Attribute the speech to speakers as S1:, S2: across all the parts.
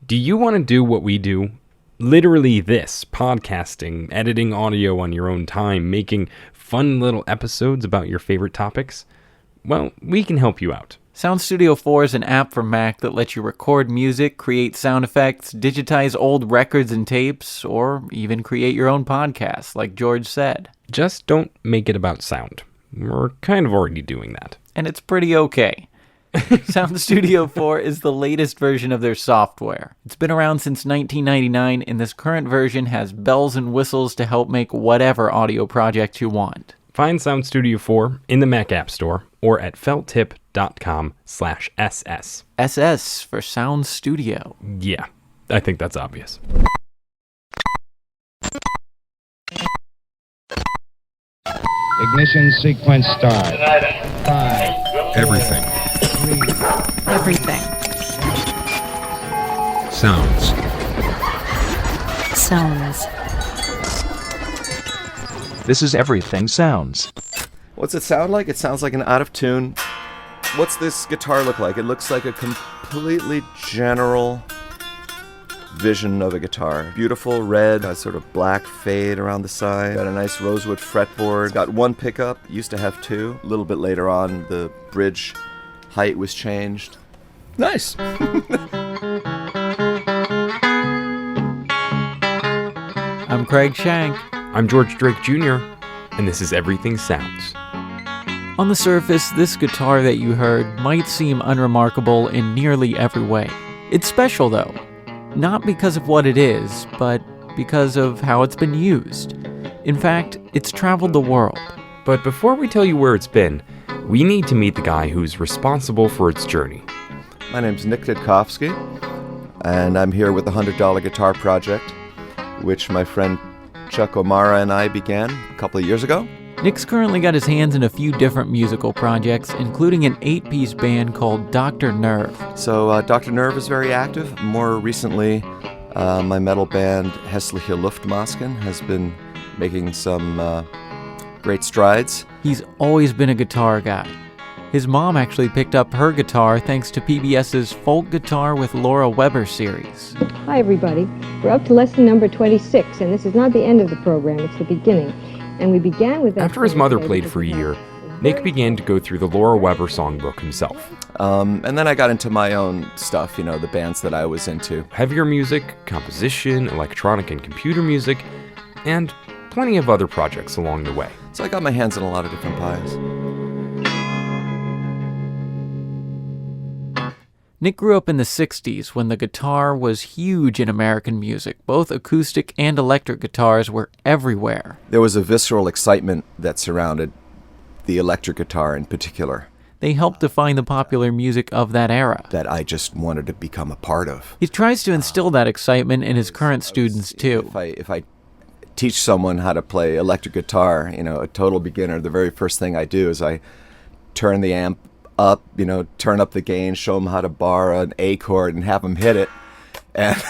S1: Do you want to do what we do? Literally this, podcasting, editing audio on your own time, making fun little episodes about your favorite topics? Well, we can help you out.
S2: Sound Studio 4 is an app for Mac that lets you record music, create sound effects, digitize old records and tapes, or even create your own podcast, like George said.
S1: Just don't make it about sound. We're kind of already doing that.
S2: And it's pretty okay. Sound Studio 4 is the latest version of their software. It's been around since 1999, and this current version has bells and whistles to help make whatever audio project you want.
S1: Find Sound Studio 4 in the Mac App Store or at felttip.com/ss.
S2: SS for Sound Studio.
S1: Yeah, I think that's obvious.
S3: Ignition sequence start. 5.
S4: Everything.
S3: 3.
S5: Everything.
S4: Sounds.
S5: Sounds.
S6: This is Everything Sounds.
S7: What's it sound like? It sounds like an out of tune. What's this guitar look like? It looks like a completely general vision of a guitar. Beautiful red, a sort of black fade around the side. Got a nice rosewood fretboard. Got one pickup, used to have two. A little bit later on, the bridge height was changed. Nice.
S2: I'm Craig Shank.
S1: I'm George Drake Jr., and this is Everything Sounds.
S2: On the surface, this guitar that you heard might seem unremarkable in nearly every way. It's special, though. Not because of what it is, but because of how it's been used. In fact, it's traveled the world.
S1: But before we tell you where it's been, we need to meet the guy who's responsible for its journey.
S7: My name's Nick Didkovsky, and I'm here with the $100 Guitar Project, which my friend Chuck O'Mara and I began a couple of years ago.
S2: Nick's currently got his hands in a few different musical projects, including an 8-piece band called Dr. Nerve.
S7: So Dr. Nerve is very active. More recently, my metal band Hässliche Luftmasken has been making some great strides.
S2: He's always been a guitar guy. His mom actually picked up her guitar thanks to PBS's Folk Guitar with Laura Weber series.
S8: Hi everybody, we're up to lesson number 26, and this is not the end of the program, it's the beginning. And we began with that.
S1: After his mother played for a year, Nick began to go through the Laura Weber songbook himself.
S7: And then I got into my own stuff, the bands that I was into.
S1: Heavier music, composition, electronic and computer music, and plenty of other projects along the way.
S7: So I got my hands in a lot of different pies.
S2: Nick grew up in the 60s when the guitar was huge in American music. Both acoustic and electric guitars were everywhere.
S7: There was a visceral excitement that surrounded the electric guitar in particular.
S2: They helped define the popular music of that era.
S7: That I just wanted to become a part of.
S2: He tries to instill that excitement in his current students too.
S7: If I teach someone how to play electric guitar, a total beginner, the very first thing I do is I turn the amp up, turn up the gain, show them how to bar an A chord and have them hit it. And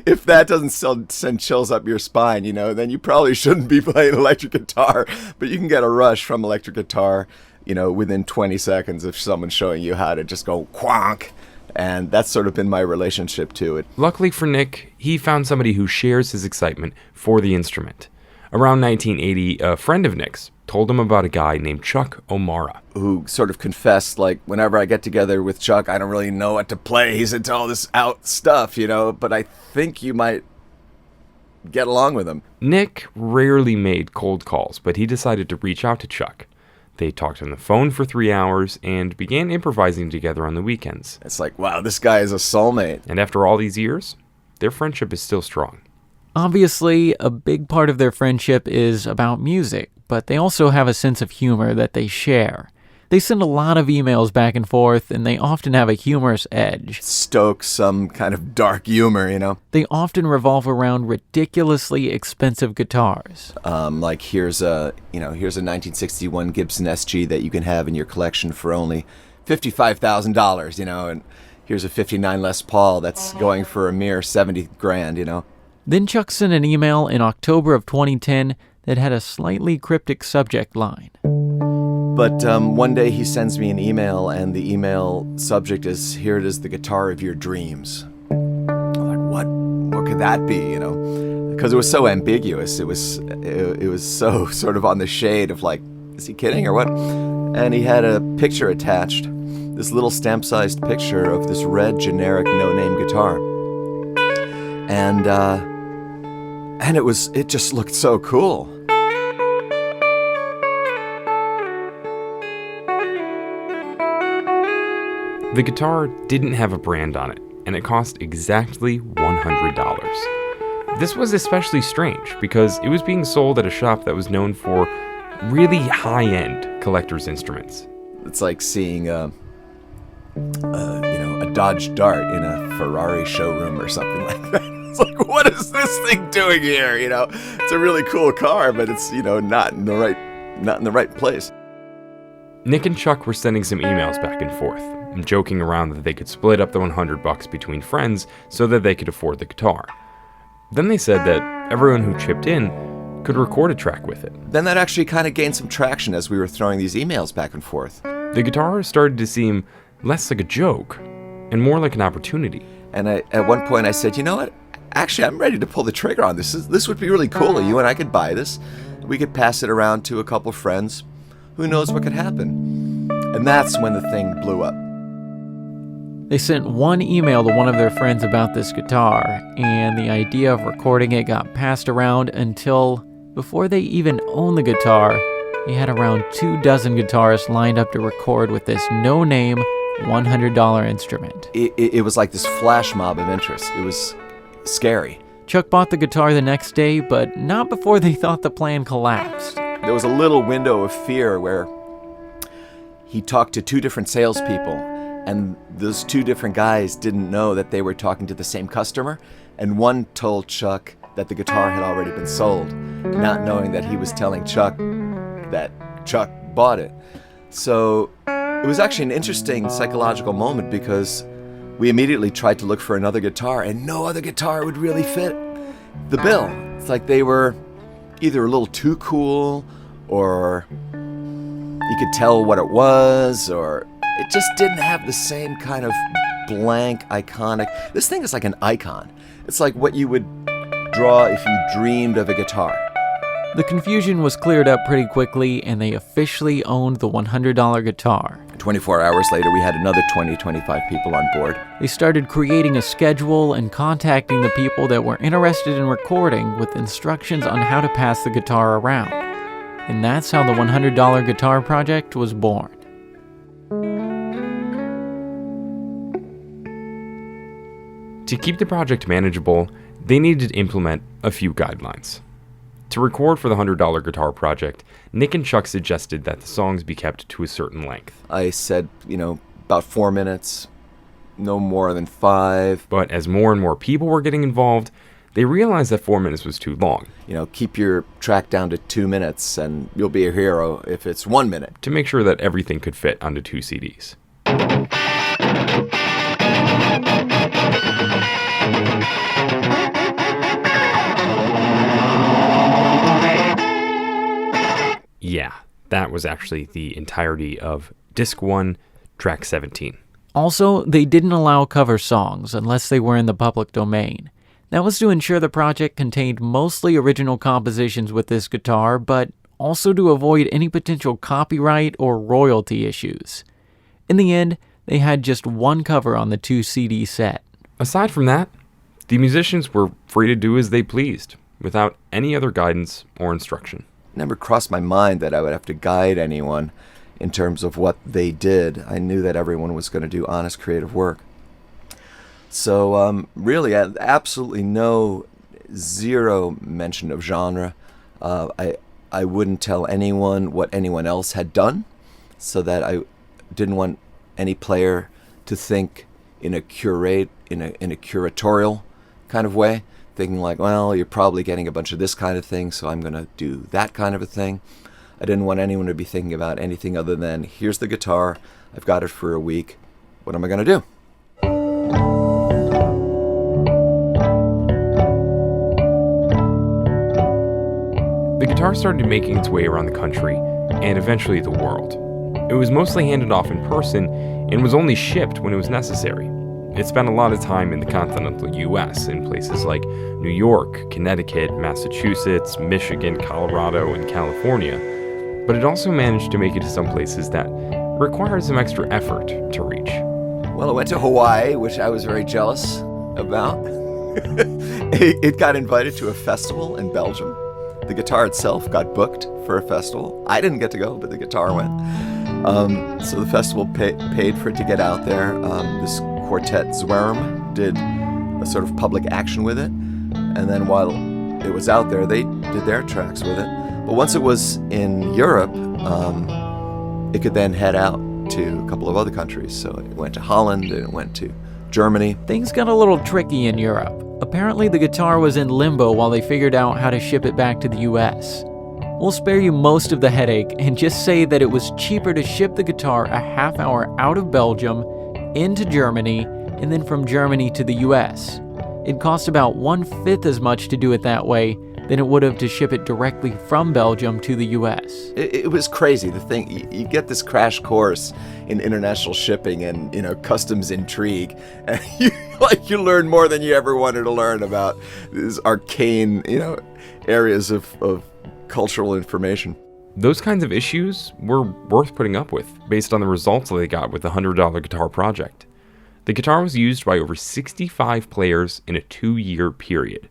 S7: if that doesn't send chills up your spine, then you probably shouldn't be playing electric guitar. But you can get a rush from electric guitar, within 20 seconds of someone showing you how to just go quonk. And that's sort of been my relationship to it.
S1: Luckily for Nick, he found somebody who shares his excitement for the instrument. Around 1980, a friend of Nick's told him about a guy named Chuck O'Mara,
S7: who sort of confessed, whenever I get together with Chuck, I don't really know what to play. He's into all this out stuff, but I think you might get along with him.
S1: Nick rarely made cold calls, but he decided to reach out to Chuck. They talked on the phone for 3 hours and began improvising together on the weekends.
S7: It's like, wow, this guy is a soulmate.
S1: And after all these years, their friendship is still strong.
S2: Obviously, a big part of their friendship is about music, but they also have a sense of humor that they share. They send a lot of emails back and forth, and they often have a humorous edge.
S7: Stoke some kind of dark humor,
S2: They often revolve around ridiculously expensive guitars.
S7: Here's a 1961 Gibson SG that you can have in your collection for only $55,000, and here's a 59 Les Paul that's going for a mere 70 grand,
S2: Then Chuck sent an email in October of 2010 that had a slightly cryptic subject line.
S7: But one day he sends me an email, and the email subject is, "Here it is, the guitar of your dreams." I'm like, what could that be, you know? Because it was so ambiguous. It was so sort of on the shade of like, is he kidding or what? And he had a picture attached, this little stamp-sized picture of this red generic no-name guitar. And it just looked so cool.
S1: The guitar didn't have a brand on it, and it cost exactly $100. This was especially strange because it was being sold at a shop that was known for really high-end collector's instruments.
S7: It's like seeing a Dodge Dart in a Ferrari showroom or something like that. It's like, what is this thing doing here? You know, it's a really cool car, but it's, you know, not in the right place.
S1: Nick and Chuck were sending some emails back and forth, and joking around that they could split up the $100 between friends so that they could afford the guitar. Then they said that everyone who chipped in could record a track with it.
S7: Then that actually kind of gained some traction as we were throwing these emails back and forth.
S1: The guitar started to seem less like a joke and more like an opportunity.
S7: And at one point I said, you know what? Actually, I'm ready to pull the trigger on this. This would be really cool. You and I could buy this. We could pass it around to a couple friends. Who knows what could happen? And that's when the thing blew up.
S2: They sent one email to one of their friends about this guitar, and the idea of recording it got passed around until, before they even owned the guitar, they had around 24 guitarists lined up to record with this no-name $100 instrument.
S7: It was like this flash mob of interest. It was scary.
S2: Chuck bought the guitar the next day, but not before they thought the plan collapsed.
S7: There was a little window of fear where he talked to 2 different salespeople, and those 2 different guys didn't know that they were talking to the same customer, and one told Chuck that the guitar had already been sold, not knowing that he was telling Chuck that Chuck bought it. So it was actually an interesting psychological moment because we immediately tried to look for another guitar, and no other guitar would really fit the bill. It's like they were either a little too cool, or you could tell what it was, or it just didn't have the same kind of blank, iconic. This thing is like an icon. It's like what you would draw if you dreamed of a guitar.
S2: The confusion was cleared up pretty quickly, and they officially owned the $100 guitar.
S7: 24 hours later, we had another 20-25 people on board.
S2: They started creating a schedule and contacting the people that were interested in recording with instructions on how to pass the guitar around. And that's how the $100 guitar project was born.
S1: To keep the project manageable, they needed to implement a few guidelines. To record for the $100 guitar project, Nick and Chuck suggested that the songs be kept to a certain length.
S7: I said, about 4 minutes, no more than 5.
S1: But as more and more people were getting involved, they realized that 4 minutes was too long.
S7: Keep your track down to 2 minutes and you'll be a hero if it's 1 minute.
S1: To make sure that everything could fit onto 2 CDs. Yeah, that was actually the entirety of Disc 1, Track 17.
S2: Also, they didn't allow cover songs unless they were in the public domain. That was to ensure the project contained mostly original compositions with this guitar, but also to avoid any potential copyright or royalty issues. In the end, they had just one cover on the 2 CD set.
S1: Aside from that, the musicians were free to do as they pleased, without any other guidance or instruction.
S7: Never crossed my mind that I would have to guide anyone in terms of what they did. I knew that everyone was going to do honest creative work. So really, absolutely zero mention of genre. I wouldn't tell anyone what anyone else had done, so that I didn't want any player to think in a curatorial kind of way, thinking like, well, you're probably getting a bunch of this kind of thing, so I'm going to do that kind of a thing. I didn't want anyone to be thinking about anything other than, here's the guitar, I've got it for a week, what am I going to do?
S1: The guitar started making its way around the country and eventually the world. It was mostly handed off in person and was only shipped when it was necessary. It spent a lot of time in the continental US in places like New York, Connecticut, Massachusetts, Michigan, Colorado, and California, but it also managed to make it to some places that required some extra effort to reach.
S7: Well, it went to Hawaii, which I was very jealous about. It got invited to a festival in Belgium. The guitar itself got booked for a festival. I didn't get to go, but the guitar went. So the festival paid for it to get out there. This quartet Zwerm did a sort of public action with it. And then while it was out there, they did their tracks with it. But once it was in Europe, it could then head out to a couple of other countries. So it went to Holland and it went to Germany.
S2: Things got a little tricky in Europe. Apparently the guitar was in limbo while they figured out how to ship it back to the US. We'll spare you most of the headache and just say that it was cheaper to ship the guitar a half hour out of Belgium into Germany and then from Germany to the US. It cost about 1/5 as much to do it that way than it would have to ship it directly from Belgium to the US.
S7: It was crazy. The thing, you get this crash course in international shipping and, customs intrigue, and you learn more than you ever wanted to learn about these arcane, areas of cultural information.
S1: Those kinds of issues were worth putting up with based on the results that they got with the $100 guitar project. The guitar was used by over 65 players in a 2-year period,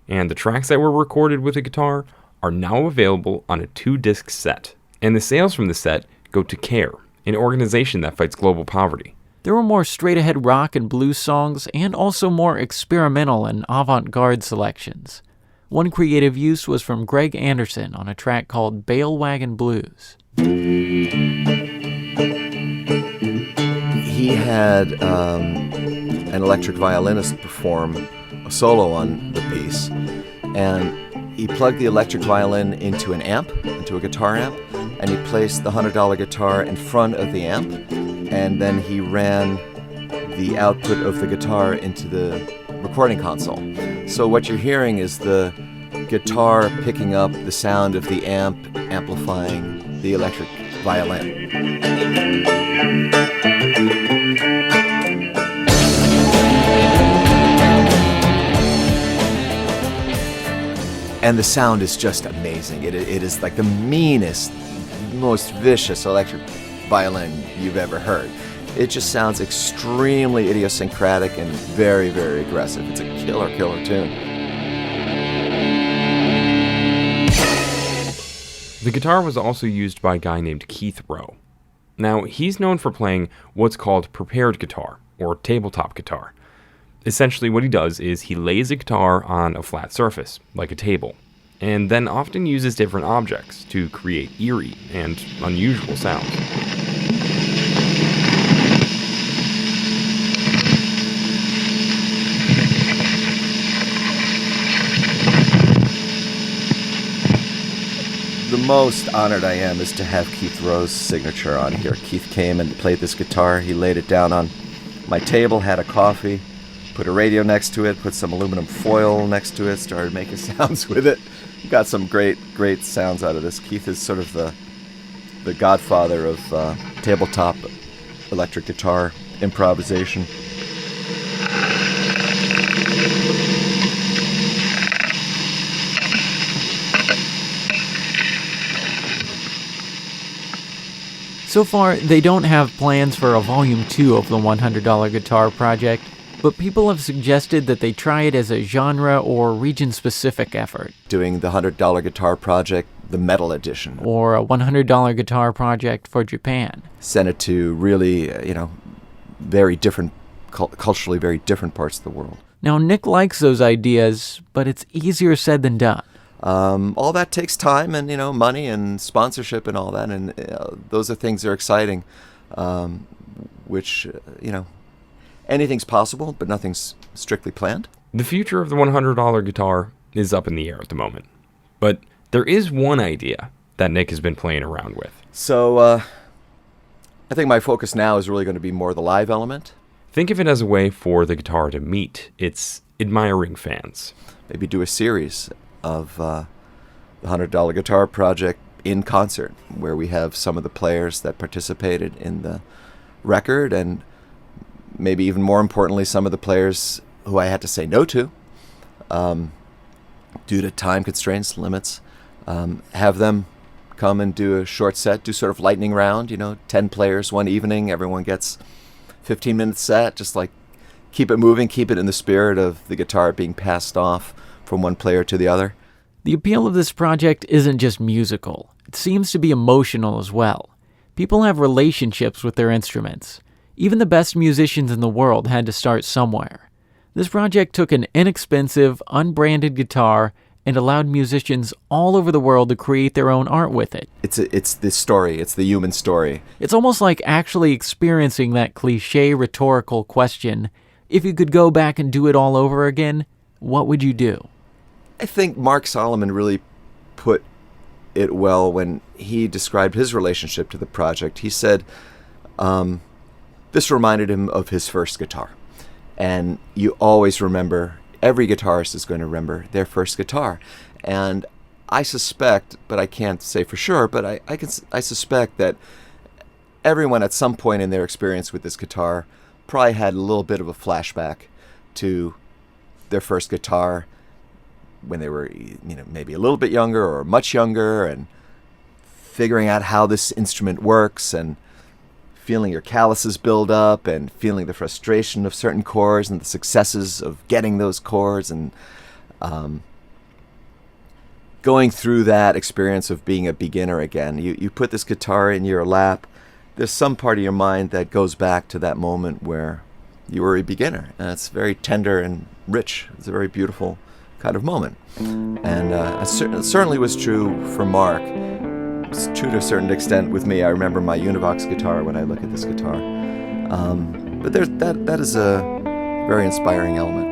S1: and the tracks that were recorded with the guitar are now available on a 2-disc set. And the sales from the set go to CARE, an organization that fights global poverty.
S2: There were more straight-ahead rock and blues songs and also more experimental and avant-garde selections. One creative use was from Greg Anderson on a track called Bale Wagon Blues.
S7: He had an electric violinist perform a solo on the piece, and he plugged the electric violin into an amp, into a guitar amp, and he placed the $100 guitar in front of the amp, and then he ran the output of the guitar into the recording console. So what you're hearing is the guitar picking up the sound of the amp, amplifying the electric violin. And the sound is just amazing. It is like the meanest, most vicious electric violin you've ever heard. It just sounds extremely idiosyncratic and very, very aggressive. It's a killer, killer tune.
S1: The guitar was also used by a guy named Keith Rowe. Now, he's known for playing what's called prepared guitar, or tabletop guitar. Essentially, what he does is he lays a guitar on a flat surface, like a table, and then often uses different objects to create eerie and unusual sounds.
S7: The most honored I am is to have Keith Rowe's signature on here. Keith came and played this guitar. He laid it down on my table, had a coffee, put a radio next to it, put some aluminum foil next to it, started making sounds with it. Got some great, great sounds out of this. Keith is sort of the godfather of tabletop electric guitar improvisation.
S2: So far, they don't have plans for a Volume 2 of the $100 guitar project, but people have suggested that they try it as a genre or region-specific effort.
S7: Doing the $100 guitar project, the metal edition.
S2: Or a $100 guitar project for Japan.
S7: Send it to really, very different, culturally very different parts of the world.
S2: Now, Nick likes those ideas, but it's easier said than done.
S7: All that takes time and, money and sponsorship and all that. And those are things that are exciting, which, anything's possible, but nothing's strictly planned.
S1: The future of the $100 guitar is up in the air at the moment. But there is one idea that Nick has been playing around with.
S7: So I think my focus now is really going to be more the live element.
S1: Think of it as a way for the guitar to meet its admiring fans.
S7: Maybe do a series of the $100 guitar project in concert, where we have some of the players that participated in the record, and maybe even more importantly, some of the players who I had to say no to due to time constraints, limits. Have them come and do a short set, do sort of lightning round, 10 players one evening, everyone gets 15-minute set, just like keep it moving, keep it in the spirit of the guitar being passed off from one player to the other.
S2: The appeal of this project isn't just musical. It seems to be emotional as well. People have relationships with their instruments. Even the best musicians in the world had to start somewhere. This project took an inexpensive, unbranded guitar and allowed musicians all over the world to create their own art with it.
S7: It's this story. It's the human story.
S2: It's almost like actually experiencing that cliché rhetorical question, if you could go back and do it all over again, what would you do?
S7: I think Mark Solomon really put it well when he described his relationship to the project. He said this reminded him of his first guitar. And you always remember, every guitarist is going to remember their first guitar. And I suspect, but I can't say for sure, but I suspect that everyone at some point in their experience with this guitar probably had a little bit of a flashback to their first guitar when they were, maybe a little bit younger or much younger, and figuring out how this instrument works, and feeling your calluses build up, and feeling the frustration of certain chords and the successes of getting those chords, and going through that experience of being a beginner again. You put this guitar in your lap, there's some part of your mind that goes back to that moment where you were a beginner, and it's very tender and rich. It's a very beautiful kind of moment. And it certainly was true for Mark. It's true to a certain extent with me. I remember my Univox guitar when I look at this guitar. But that is a very inspiring element.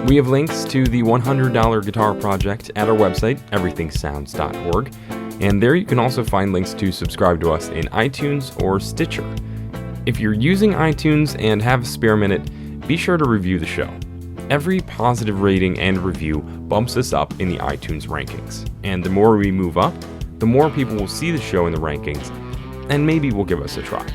S1: We have links to the $100 guitar project at our website, everythingsounds.org, and there you can also find links to subscribe to us in iTunes or Stitcher. If you're using iTunes and have a spare minute, be sure to review the show. Every positive rating and review bumps us up in the iTunes rankings, and the more we move up, the more people will see the show in the rankings, and maybe will give us a try.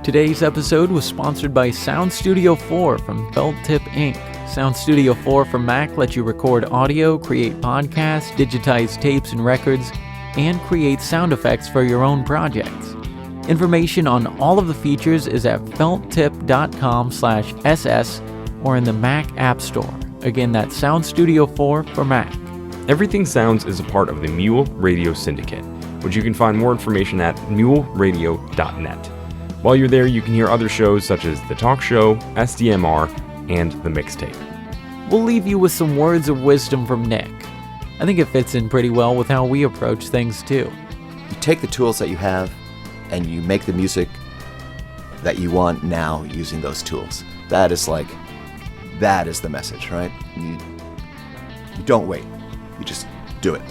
S2: Today's episode was sponsored by Sound Studio 4 from Felt Tip Inc. Sound Studio 4 from Mac lets you record audio, create podcasts, digitize tapes and records, and create sound effects for your own projects. Information on all of the features is at felttip.com/ss or in the Mac App Store. Again, that's Sound Studio 4 for Mac.
S1: Everything Sounds is a part of the Mule Radio Syndicate, which you can find more information at muleradio.net. While you're there, you can hear other shows such as The Talk Show, SDMR, and The Mixtape.
S2: We'll leave you with some words of wisdom from Nick. I think it fits in pretty well with how we approach things too.
S7: You take the tools that you have and you make the music that you want now using those tools. That is the message, right? You don't wait. You just do it.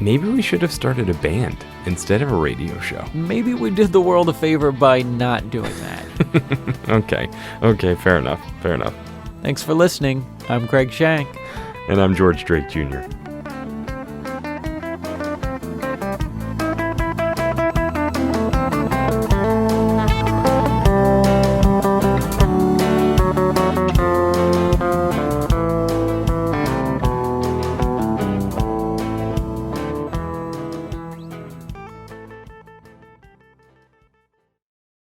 S1: Maybe we should have started a band instead of a radio show.
S2: Maybe we did the world a favor by not doing that.
S1: Okay, fair enough.
S2: Thanks for listening. I'm Craig Shank.
S1: And I'm George Drake Jr.